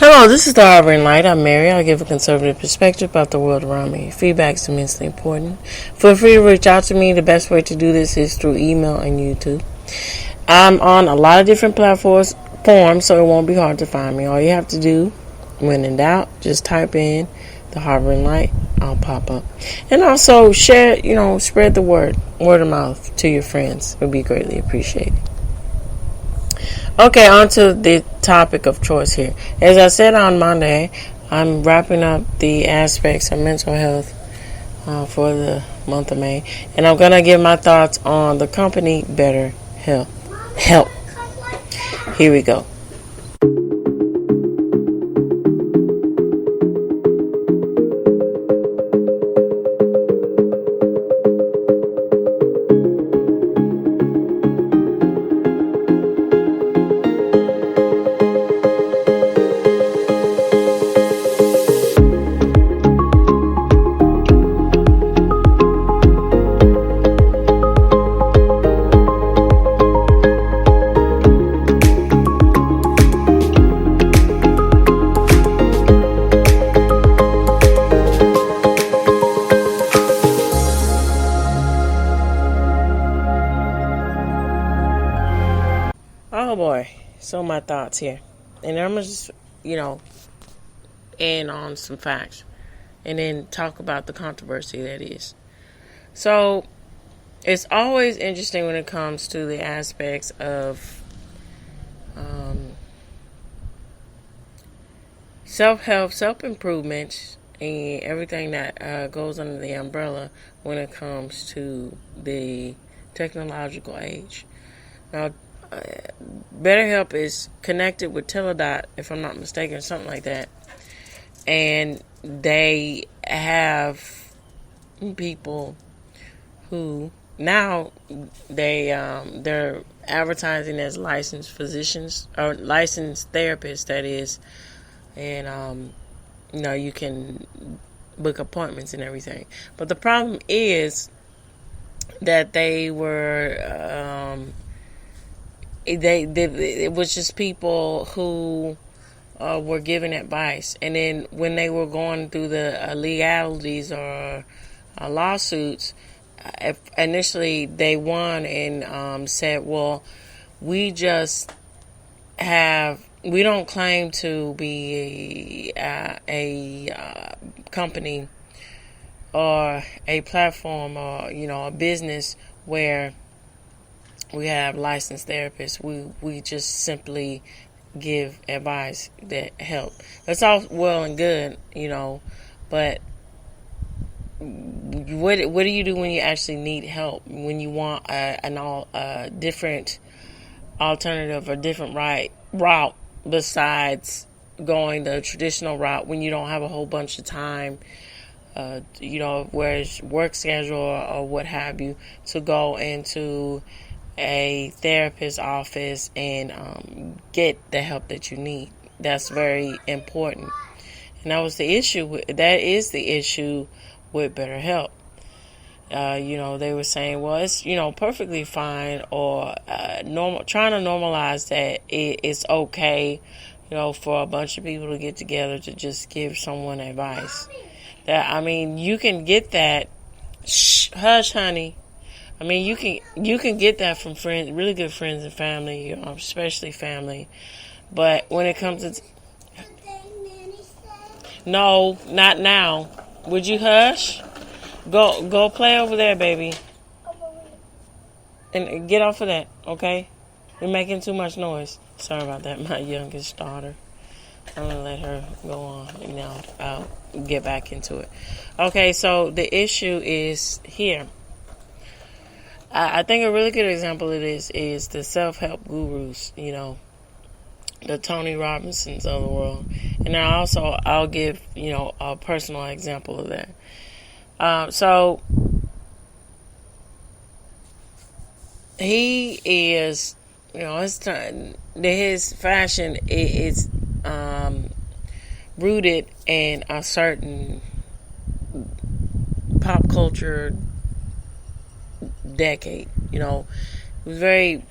Hello, this is the Harboring Light. I'm Mary. I give a conservative perspective about the world around me. Feedback is immensely important. Feel free to reach out to me. The best way to do this is through email and YouTube. I'm on a lot of different platforms, so it won't be hard to find me. All you have to do, when in doubt, just type in the Harboring Light. I'll pop up. And also share, spread the word of mouth to your friends. It would be greatly appreciated. Okay, on to the topic of choice here. As I said on Monday, I'm wrapping up the aspects of mental health for the month of May. And I'm going to give my thoughts on the company BetterHelp. Here we go. Oh boy, so my thoughts here. And I'm going to just, end on some facts. And then talk about the controversy that is. So, it's always interesting when it comes to the aspects of self-help, self-improvement, and everything that goes under the umbrella when it comes to the technological age. Now, BetterHelp is connected with Teledot, if I'm not mistaken, or something like that. And they have people who now they're advertising as licensed physicians or licensed therapists, that is, and you can book appointments and everything. But the problem is that they were it was just people who were giving advice, and then when they were going through the legalities or lawsuits, initially they won and said, well, we don't claim to be a company or a platform or a business where we have licensed therapists. We just simply give advice that help. That's all well and good, but what do you do when you actually need help? When you want a different alternative or different route besides going the traditional route, when you don't have a whole bunch of time, where it's work schedule or what have you, to go into a therapist's office and get the help that you need. That's very important, and that is the issue with BetterHelp. They were saying, well, it's perfectly fine, or trying to normalize that it's okay, for a bunch of people to get together to just give someone advice. You can get that. Shh, hush, honey. You can get that from friends, really good friends and family, especially family. But when it comes to no, not now. Would you hush? Go play over there, baby. And get off of that, okay? You're making too much noise. Sorry about that, my youngest daughter. I'm gonna let her go on. I'll get back into it. Okay, so the issue is here. I think a really good example of this is the self-help gurus, the Tony Robinsons of the world. And I'll give, a personal example of that. So he is, his fashion is rooted in a certain pop culture decade. It was very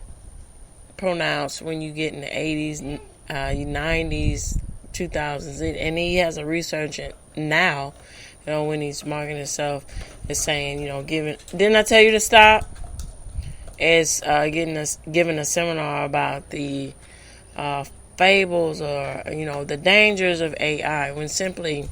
pronounced when you get in the 80s, 90s, 2000s, and he has a resurgent now. When he's marketing himself, is saying, didn't I tell you to stop? It's giving a seminar about the fables or the dangers of AI, when simply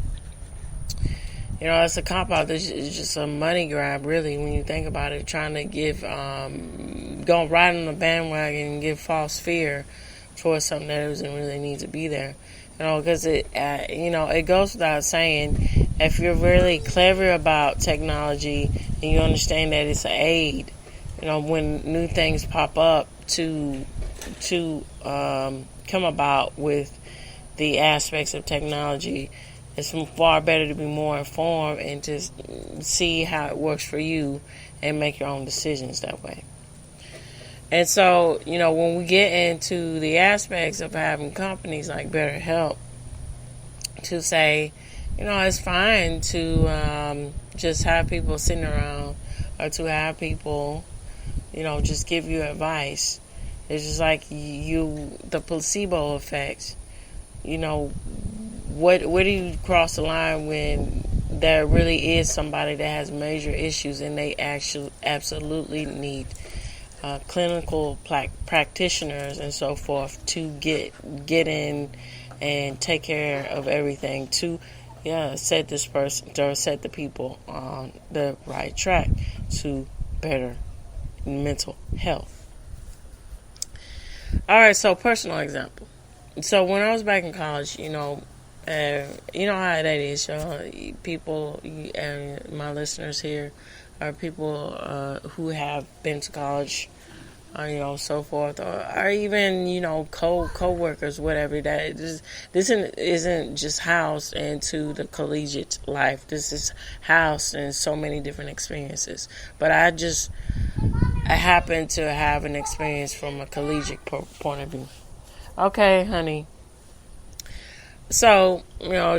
it's a cop out. It's just a money grab, really, when you think about it, trying to give go right on the bandwagon and give false fear towards something that doesn't really need to be there. Because it goes without saying, if you're really clever about technology and you understand that it's an aid, when new things pop up to come about with the aspects of technology, it's far better to be more informed and to see how it works for you and make your own decisions that way. And so, when we get into the aspects of having companies like BetterHelp to say, it's fine to just have people sitting around, or to have people, just give you advice. It's just like the placebo effect. Where do you cross the line when there really is somebody that has major issues and they actually absolutely need clinical practitioners and so forth to get in and take care of everything to set this person or set the people on the right track to better mental health. All right, so personal example. So when I was back in college, you know how that is, y'all. People, my listeners here are people who have been to college, so forth, or even, co-workers, whatever. That this isn't just housed into the collegiate life. This is housed in so many different experiences. But I happen to have an experience from a collegiate point of view. Okay, honey. So,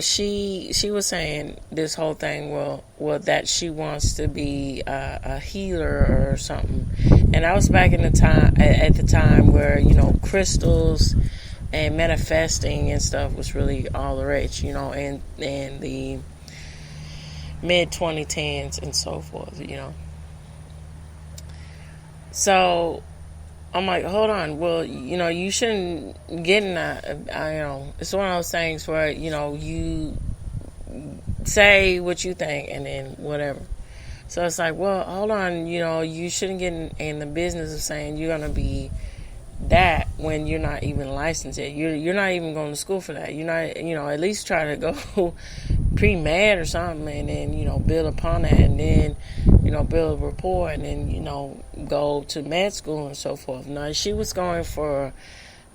she was saying this whole thing, well, that she wants to be a healer or something. And I was back in the time, at the time where, crystals and manifesting and stuff was really all the rage, in the mid-2010s and so forth, So I'm like, hold on. Well, you shouldn't get in it's one of those things where, you say what you think and then whatever. So it's like, well, hold on. You shouldn't get in the business of saying you're going to be that when you're not even licensed yet. You're not even going to school for that. You're not, at least try to go pre-med or something and then, build upon that and then, build a rapport and then, go to med school and so forth. Now, she was going for,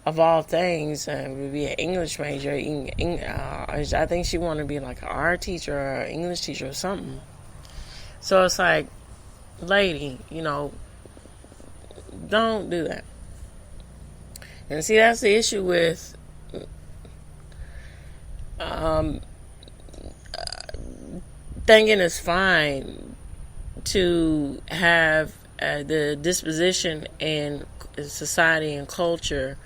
of all things, would be an English major. I think she wanted to be like an art teacher or an English teacher or something. So it's like, lady, don't do that. And see, that's the issue with thinking it's fine to have the disposition in society and culture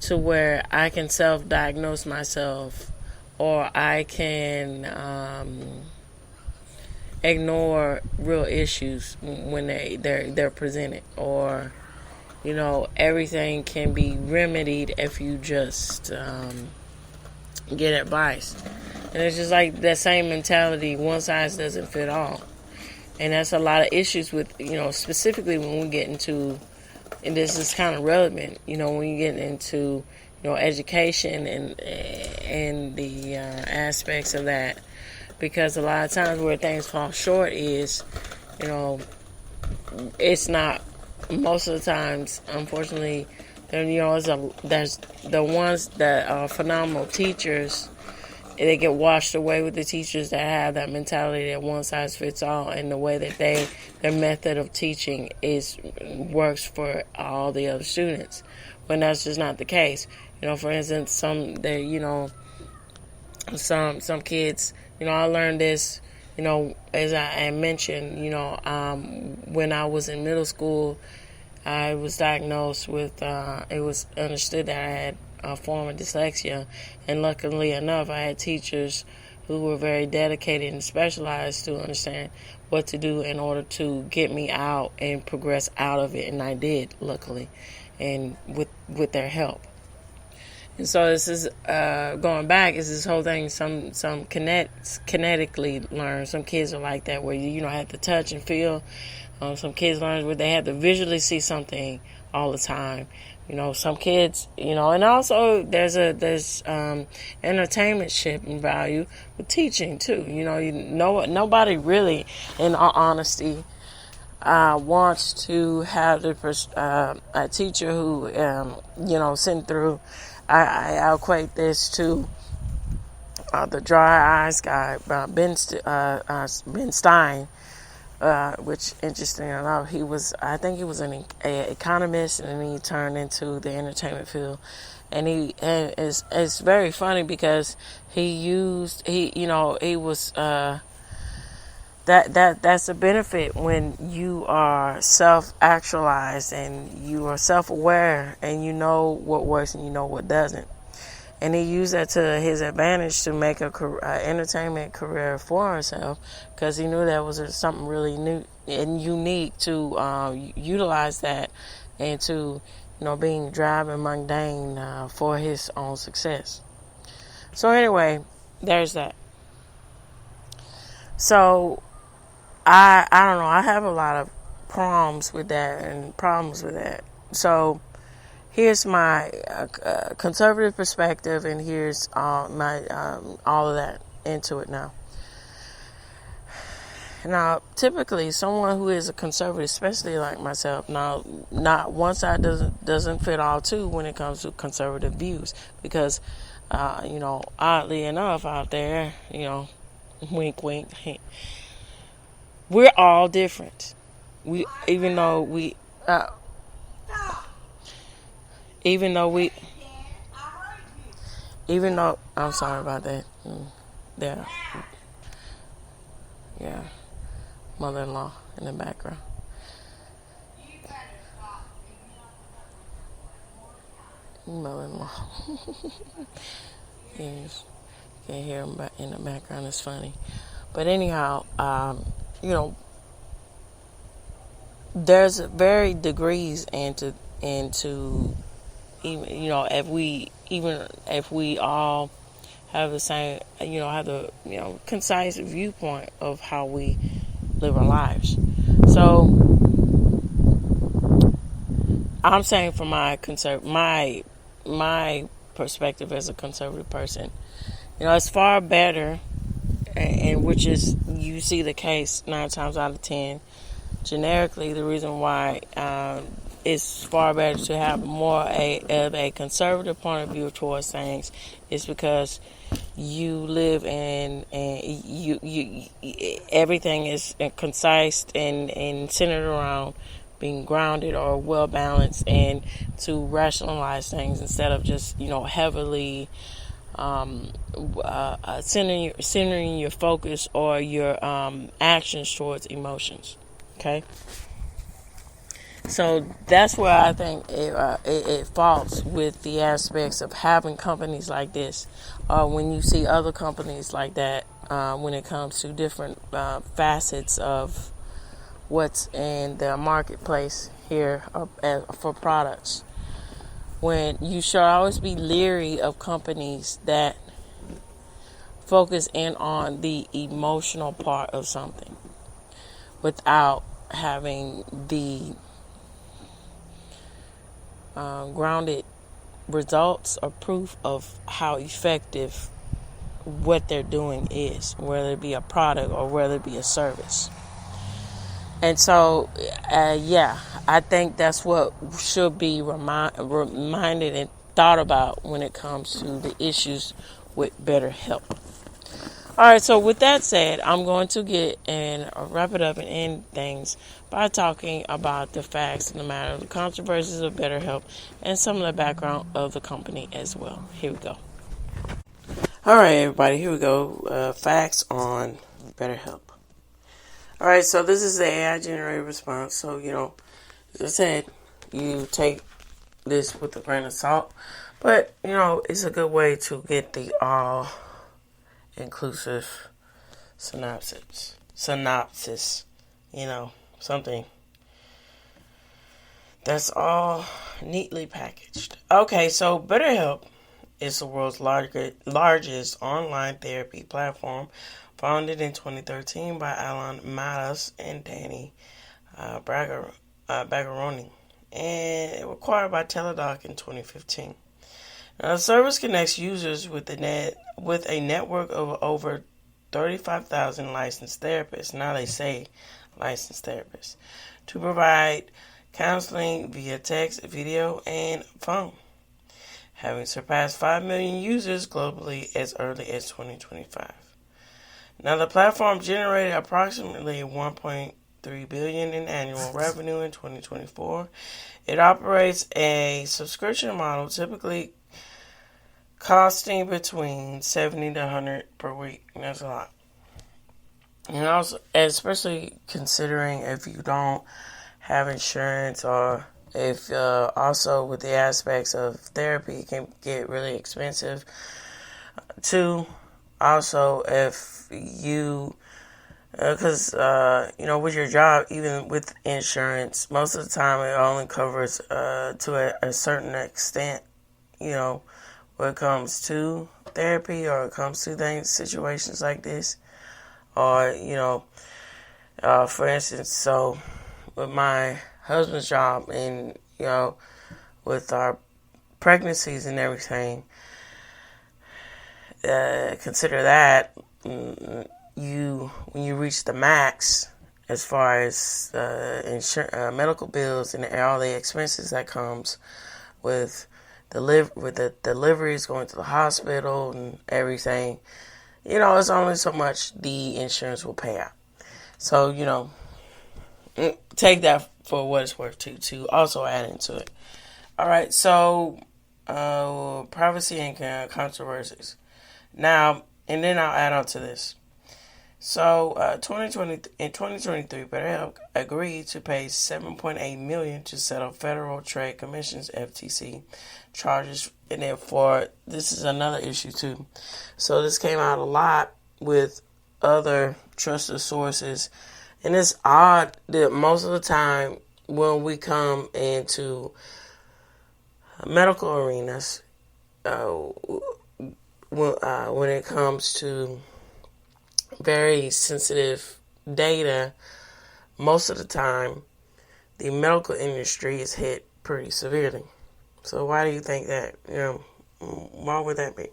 to where I can self-diagnose myself, or I can ignore real issues when they're presented, or everything can be remedied if you just get advice. And it's just like that same mentality, one size doesn't fit all. And that's a lot of issues with, specifically when we get into, and this is kind of relevant, when you get into, education and the aspects of that. Because a lot of times where things fall short is, it's not, most of the times, unfortunately, there's the ones that are phenomenal teachers. They get washed away with the teachers that have that mentality that one size fits all, and the way that their method of teaching works for all the other students, when that's just not the case. For instance, some kids, I learned this, as I mentioned, when I was in middle school, I was diagnosed with, it was understood that I had a form of dyslexia, and luckily enough, I had teachers who were very dedicated and specialized to understand what to do in order to get me out and progress out of it, and I did, luckily, and with their help. And so this is going back. Is this whole thing? Some kinetically learn. Some kids are like that, where you have to touch and feel. Some kids learn where they have to visually see something all the time. Some kids, and also there's entertainment and value with teaching too. Nobody really, in all honesty, wants to have a teacher who, sitting through. I equate this to the Dry Eyes guy, Ben Stein, which, interesting enough, I think he was an economist, and then he turned into the entertainment field. And it's very funny because he was that's a benefit when you are self-actualized and you are self-aware and you know what works and you know what doesn't. And he used that to his advantage to make a entertainment career for himself, because he knew that was something really new and unique to utilize that and to, being drive and mundane for his own success. So anyway, there's that. So I don't know. I have a lot of problems with that. So here's my conservative perspective, and here's my all of that into it now. Now, typically, someone who is a conservative, especially like myself, now, not one side doesn't fit all two when it comes to conservative views, because oddly enough, out there, wink, wink. We're all different. Even though I'm sorry about that. Yeah, mother-in-law in the background. Mother-in-law. Yes, can't hear him in the background. It's funny, but anyhow, there's very degrees into even if we all have the same have the concise viewpoint of how we live our lives. So I'm saying from my perspective as a conservative person, it's far better, and which is you see the case 9 times out of 10. Generically, the reason why it's far better to have more of a conservative point of view towards things is because you live in, and you everything is concise and centered around being grounded or well balanced, and to rationalize things instead of just heavily centering your focus or your actions towards emotions. Okay, so that's where I think it falls with the aspects of having companies like this. When you see other companies like that, when it comes to different facets of what's in the marketplace here for products, when you should always be leery of companies that focus in on the emotional part of something without having the grounded results or proof of how effective what they're doing is, whether it be a product or whether it be a service. And so, I think that's what should be reminded and thought about when it comes to the issues with BetterHelp. All right, so with that said, I'm going to get and wrap it up and end things by talking about the facts of the matter, the controversies of BetterHelp, and some of the background of the company as well. Here we go. All right, everybody, here we go. Facts on BetterHelp. All right, so this is the AI-generated response. So, as I said, you take this with a grain of salt. But, it's a good way to get the all-inclusive synopsis. Something that's all neatly packaged. Okay, so BetterHelp is the world's largest online therapy platform, founded in 2013 by Alan Matas and Danny Bagheroni, and acquired by Teladoc in 2015. Now, the service connects users with a network of over 35,000 licensed therapists. Now they say licensed therapists, to provide counseling via text, video, and phone, having surpassed 5 million users globally as early as 2025. Now, the platform generated approximately $1.3 billion in annual revenue in 2024. It operates a subscription model, typically costing between $70 to $100 per week. And that's a lot. And also, especially considering if you don't have insurance, or if also with the aspects of therapy, it can get really expensive too. Also, if you, because with your job, even with insurance, most of the time it only covers to a certain extent, when it comes to therapy, or it comes to situations like this, or for instance, so with my husband's job, and with our pregnancies and everything, consider that when you reach the max as far as medical bills and all the expenses that comes with the deliveries, going to the hospital and everything, it's only so much the insurance will pay out. So, take that for what it's worth to also add into it. All right, so privacy and controversies. Now, and then I'll add on to this. So, in 2023, BetterHelp agreed to pay $7.8 million to settle Federal Trade Commission's FTC charges, and therefore this is another issue too. So this came out a lot with other trusted sources, and it's odd that most of the time when we come into medical arenas, when it comes to very sensitive data, most of the time the medical industry is hit pretty severely. So why do you think that? Why would that be?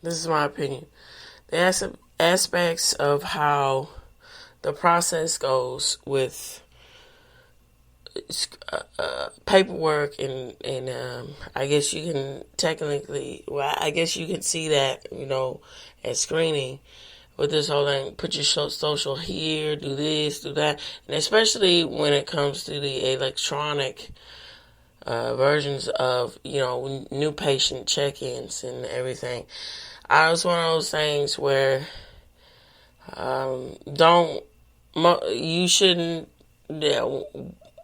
This is my opinion. The aspects of how the process goes with paperwork and I guess you can see that, at screening with this whole thing, put your social here, do this, do that, and especially when it comes to the electronic versions of, new patient check-ins and everything. It's one of those things where you shouldn't,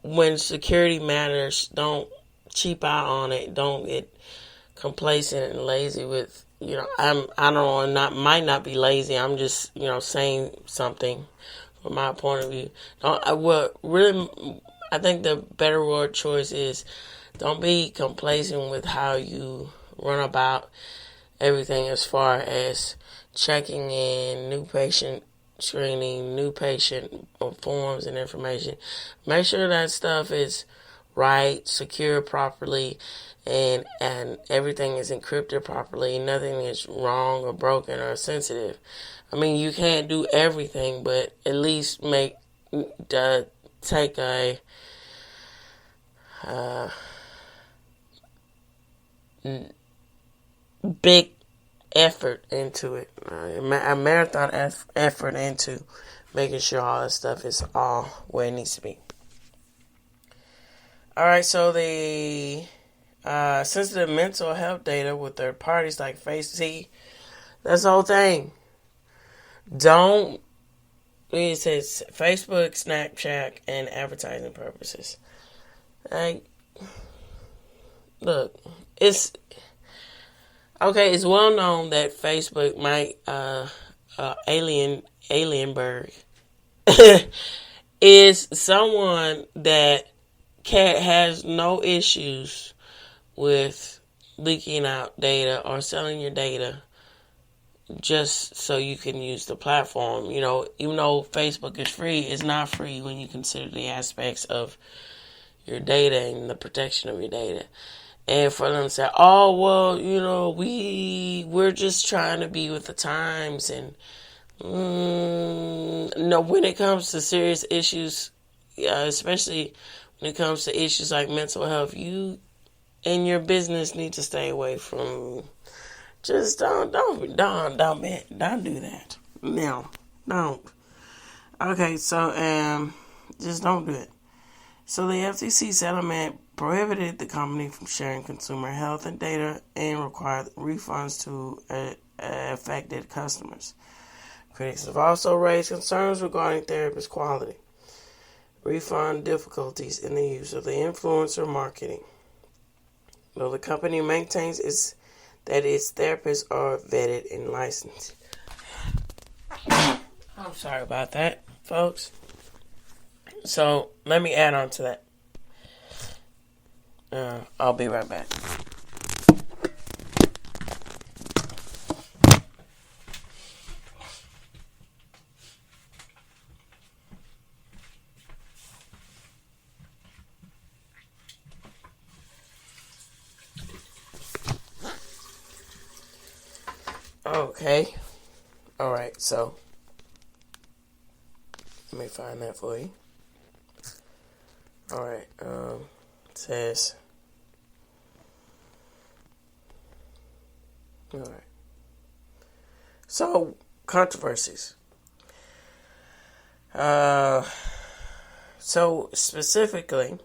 when security matters, don't cheap out on it. Don't get complacent and lazy with, I don't know, might not be lazy. I'm just, saying something from my point of view. I think the better word choice is don't be complacent with how you run about everything as far as checking in, new patient screening, new patient forms and information. Make sure that stuff is right, secure properly, and everything is encrypted properly. Nothing is wrong or broken or sensitive. I mean, you can't do everything, but at least take a big effort into it, a marathon effort into making sure all that stuff is all where it needs to be. All right, so the sensitive mental health data with third parties like Facebook, that's the whole thing. It says Facebook, Snapchat, and advertising purposes. Look, it's okay. It's well known that Facebook might Alienberg is someone that has no issues with leaking out data or selling your data just so you can use the platform. You know, even though Facebook is free, it's not free when you consider the aspects of your data and the protection of your data. And for them to say, oh, well, you know, we're just trying to be with the times. And no, when it comes to serious issues, especially when it comes to issues like mental health, you and your business need to stay away from. Just don't do that. No, don't. Okay, so just don't do it. So the FTC settlement prohibited the company from sharing consumer health and data and required refunds to affected customers. Critics have also raised concerns regarding therapist quality, refund difficulties in the use of the influencer marketing. Though the company maintains that its therapists are vetted and licensed. I'm sorry about that, folks. So let me add on to that. I'll be right back. Okay. Alright, so let me find that for you. Alright, it says, alright. So, controversies. So specifically,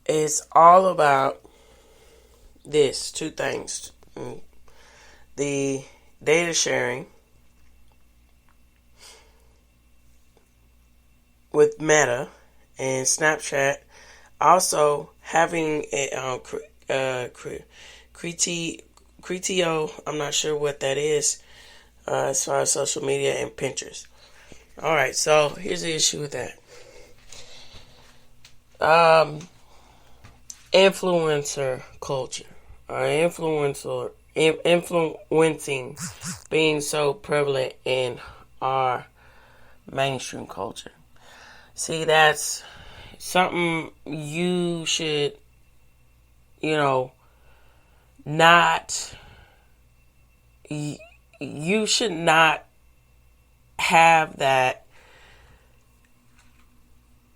it's all about this, two things. The data sharing with Meta and Snapchat, also having a Criteo, I'm not sure what that is, as far as social media, and Pinterest. Alright, so here's the issue with that. Influencer culture, or influencing being so prevalent in our mainstream culture. See, that's something you should, not, you should not have that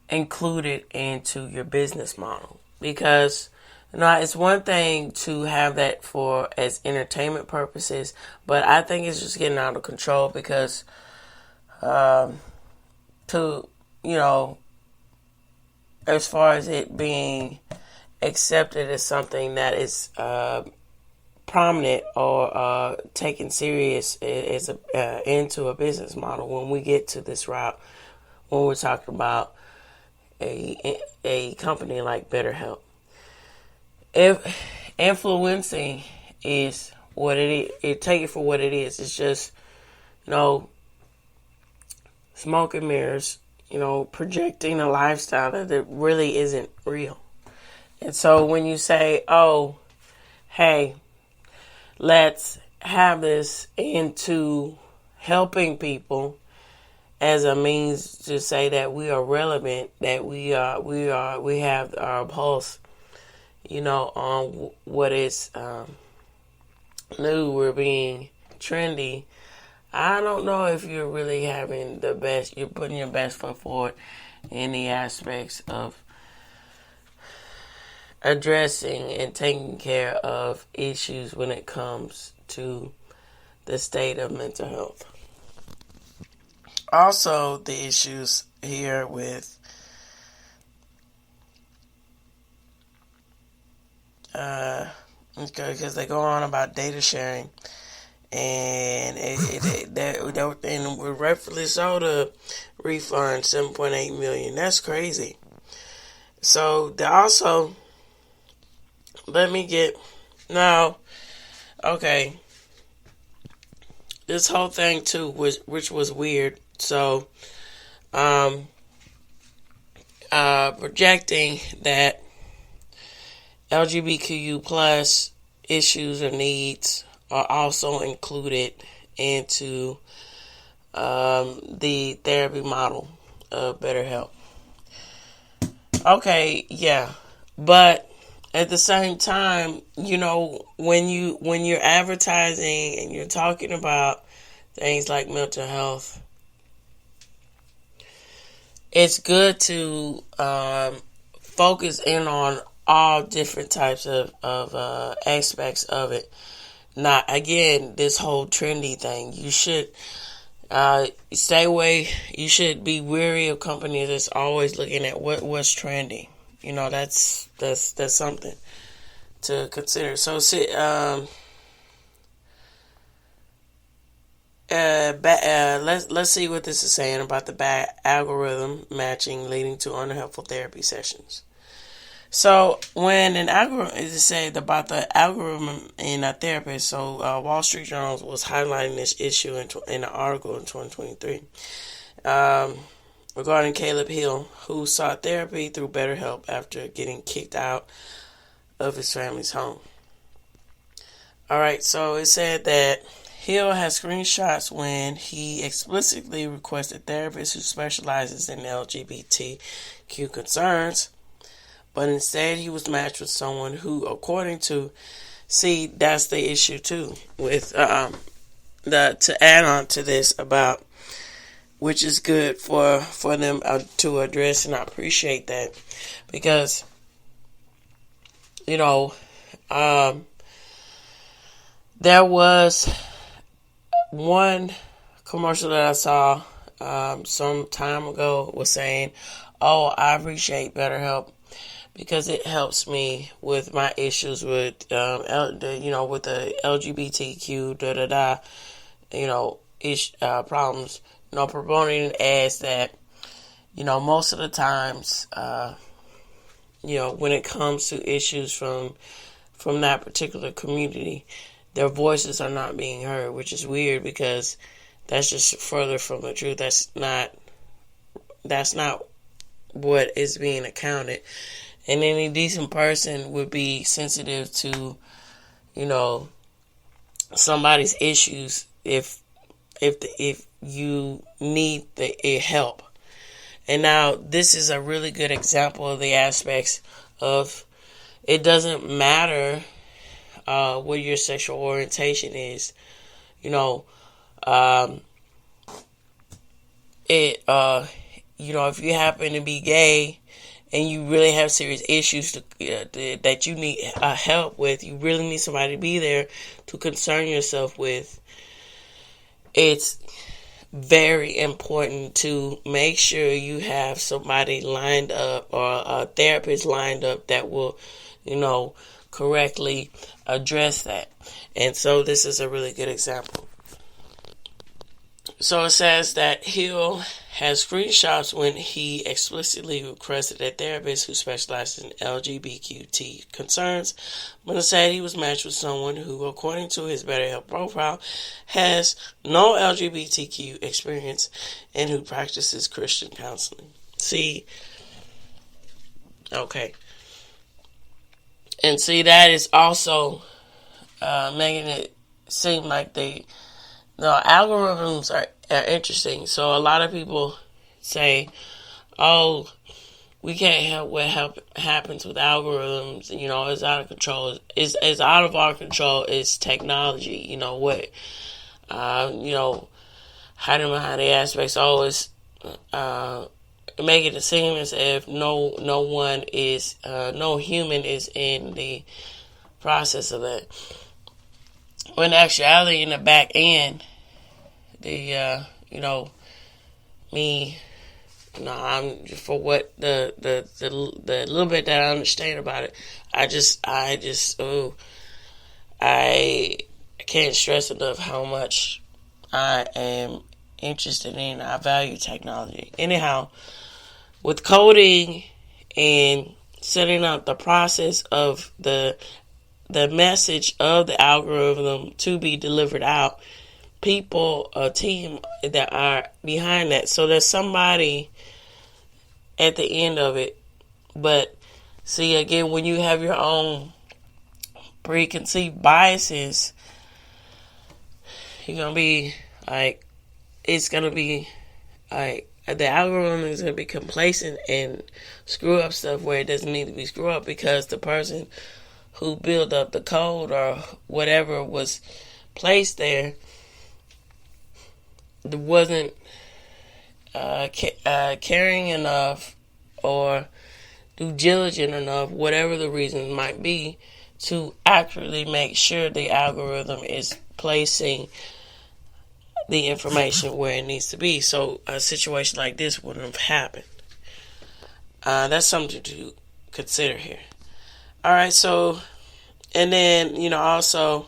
included into your business model. Because, it's one thing to have that for as entertainment purposes, but I think it's just getting out of control because, as far as it being accepted as something that is prominent or taken serious as into a business model, when we get to this route, when we're talking about a company like BetterHelp. If influencing is what it is, take it for what it is. It's just, smoke and mirrors, projecting a lifestyle that really isn't real. And so when you say, oh, hey, let's have this into helping people as a means to say that we are relevant, that we have our pulse, on what is new, we're being trendy. I don't know if you're really having you're putting your best foot forward in the aspects of addressing and taking care of issues when it comes to the state of mental health. Also, the issues here with because they go on about data sharing and and we're rightfully so to refund $7.8 million. That's crazy. So they also let me get now. Okay, this whole thing too was which was weird. So, projecting that LGBTQ plus issues or needs are also included into the therapy model of BetterHelp. Okay, yeah, but at the same time, when you're advertising and you're talking about things like mental health, it's good to focus in on all different types of aspects of it. Not, again, this whole trendy thing. You should stay away. You should be wary of companies that's always looking at what's trendy. That's something to consider. So, let's see what this is saying about the bad algorithm matching leading to unhelpful therapy sessions. So when an algorithm is said about the algorithm in a therapist, so Wall Street Journal was highlighting this issue in an article in 2023 regarding Caleb Hill, who sought therapy through BetterHelp after getting kicked out of his family's home. All right, so it said that Hill has screenshots when he explicitly requested therapists who specializes in LGBTQ concerns, but instead he was matched with someone who, according to, that's the issue too with to add on to this about, which is good for them to address, and I appreciate that because there was one commercial that I saw some time ago was saying, "Oh, I appreciate BetterHelp because it helps me with my issues with with the LGBTQ problems." Promoting ads that most of the times when it comes to issues from that particular community, their voices are not being heard, which is weird because that's just further from the truth. That's not what is being accounted. And any decent person would be sensitive to, somebody's issues if you need the help. And now this is a really good example of the aspects of it doesn't matter what your sexual orientation is. If you happen to be gay and you really have serious issues that you need help with, you really need somebody to be there to concern yourself with. It's very important to make sure you have somebody lined up or a therapist lined up that will, correctly address that. And so this is a really good example. So it says that Hill has screenshots when he explicitly requested a therapist who specializes in LGBTQ concerns, but instead he was matched with someone who, according to his BetterHelp profile, has no LGBTQ experience and who practices Christian counseling. Okay. And that is also making it seem like the algorithms are interesting. So a lot of people say, "Oh, we can't help what happens with algorithms. It's out of control. It's out of our control. It's technology. Hiding behind the aspects always making it seem as if no human is in the process of that. When in actuality, in the back end, I'm for what the little bit that I understand about it. I I can't stress enough how much I am interested in. I value technology. Anyhow, with coding and setting up the process of the message of the algorithm to be delivered out, people, a team that are behind that. So there's somebody at the end of it. But see, again, when you have your own preconceived biases, you're going to be like, it's going to be like, the algorithm is going to be complacent and screw up stuff where it doesn't need to be screwed up, because the person who built up the code or whatever was placed there wasn't caring enough or due diligent enough, whatever the reason might be, to accurately make sure the algorithm is placing the information where it needs to be. So a situation like this wouldn't have happened. That's something to consider here. All right, so, and then, also,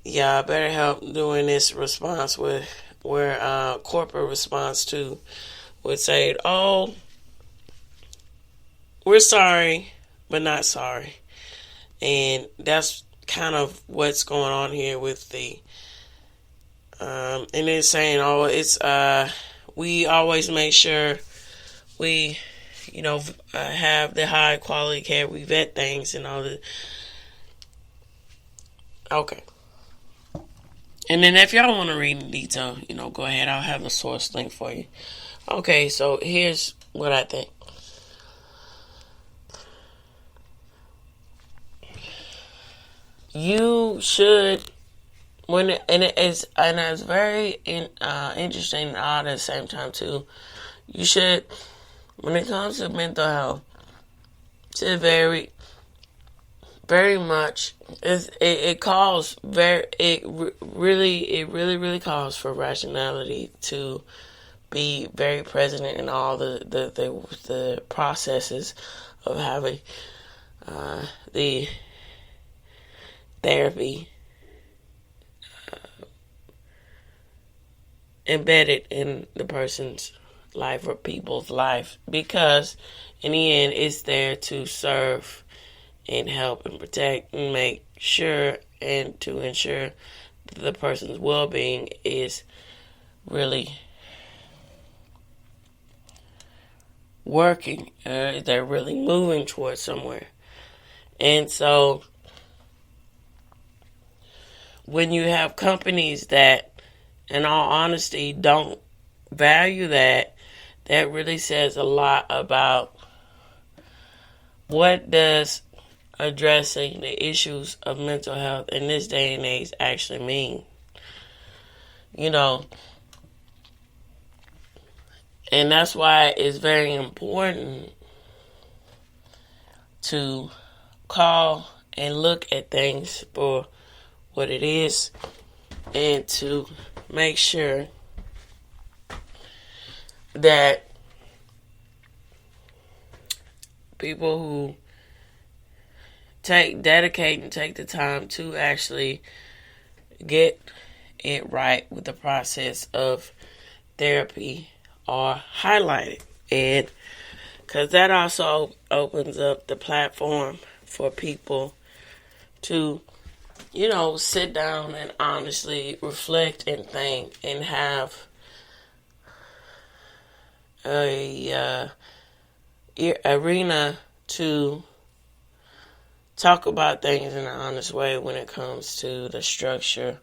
BetterHelp doing this response where corporate response to would say, oh, we're sorry, but not sorry. And that's kind of what's going on here with the, and it's saying, oh, it's, we always make sure we, have the high quality care, we vet things and all that. Okay. And then if y'all want to read in detail, go ahead. I'll have the source link for you. Okay, so here's what I think. You should, it's very interesting and odd at the same time too. You should, when it comes to mental health, to very much, it really calls for rationality to be very present in all the processes of having the therapy embedded in the person's life or people's life, because in the end it's there to serve and help and protect and make sure and to ensure that the person's well-being is really working. They're really moving towards somewhere. And so when you have companies that, in all honesty, don't value that, that really says a lot about what does addressing the issues of mental health in this day and age actually mean. And that's why it's very important to call and look at things for what it is, and to make sure that people who dedicate and take the time to actually get it right with the process of therapy are highlighted. And because that also opens up the platform for people to, sit down and honestly reflect and think and have a arena to talk about things in an honest way when it comes to the structure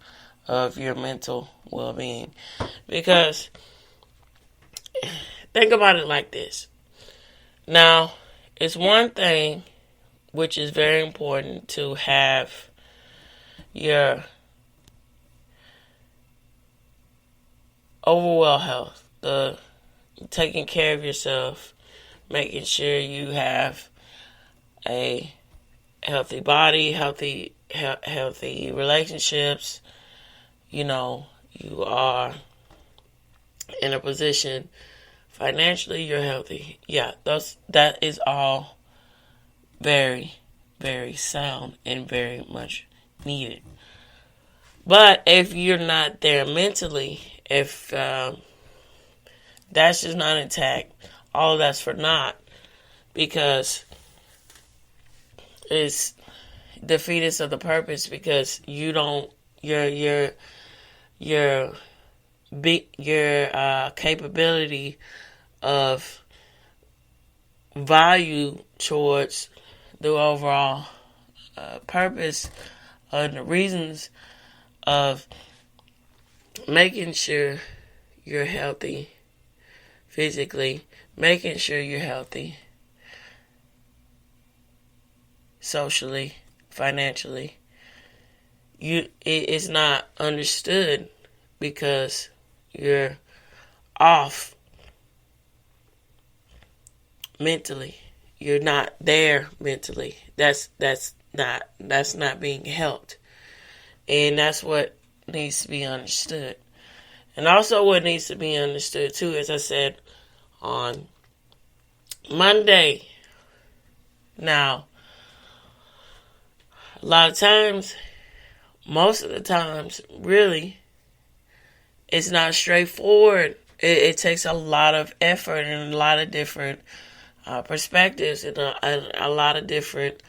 of your mental well-being. Because think about it like this. Now, it's one thing which is very important to have your overall health, the taking care of yourself, making sure you have a healthy body, healthy relationships. You are in a position financially, you're healthy. Yeah, that is all very, very sound and very much needed. But if you're not there mentally, if that's just not intact, all of that's for naught, because it's the fetus of the purpose, because you don't your capability of value towards the overall purpose and the reasons of making sure you're healthy physically, making sure you're healthy socially, financially. It's not understood because you're off mentally. You're not there mentally. That's not being helped. And that's what needs to be understood. And also what needs to be understood too, as I said on Monday. Now, a lot of times, most of the times, really, it's not straightforward. It takes a lot of effort and a lot of different perspectives and a lot of different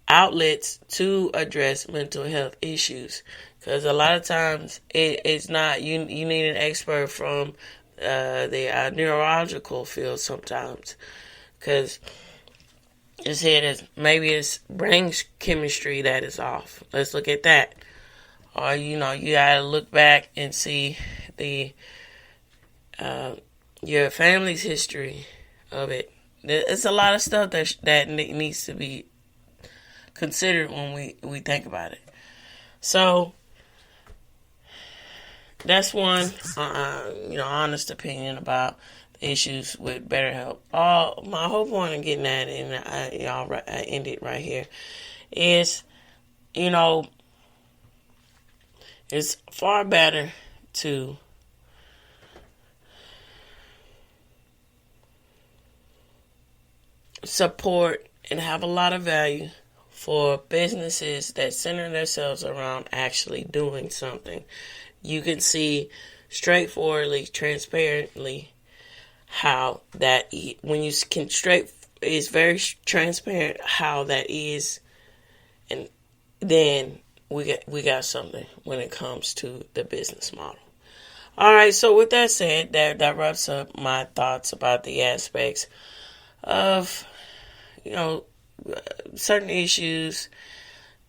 outlets to address mental health issues. Because a lot of times it's not, you need an expert from the neurological field sometimes. Because maybe it's brain chemistry that is off. Let's look at that. Or, you gotta look back and see your family's history of it. It's a lot of stuff that needs to be considered when we think about it. So that's one, honest opinion about the issues with BetterHelp. My whole point of getting at it, and I end it right here, is, it's far better to support and have a lot of value for businesses that center themselves around actually doing something. You can see straightforwardly, transparently, how that when you can it's very transparent how that is, and then we got something when it comes to the business model. All right, so with that said, that wraps up my thoughts about the aspects of certain issues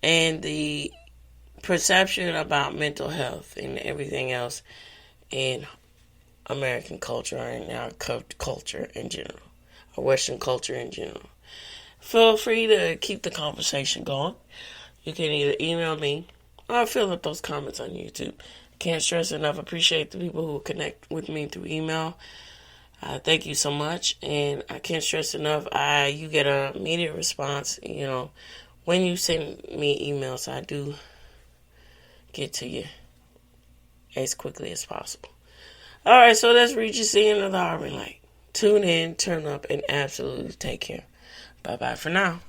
and the perception about mental health and everything else in American culture and our culture in general, or Western culture in general. Feel free to keep the conversation going. You can either email me or fill up those comments on YouTube. Can't stress enough. Appreciate the people who connect with me through email. Thank you so much. And I can't stress enough, you get an immediate response. When you send me emails, I do get to you as quickly as possible. All right, so let's reach the end of the Auburn Light. Tune in, turn up, and absolutely take care. Bye-bye for now.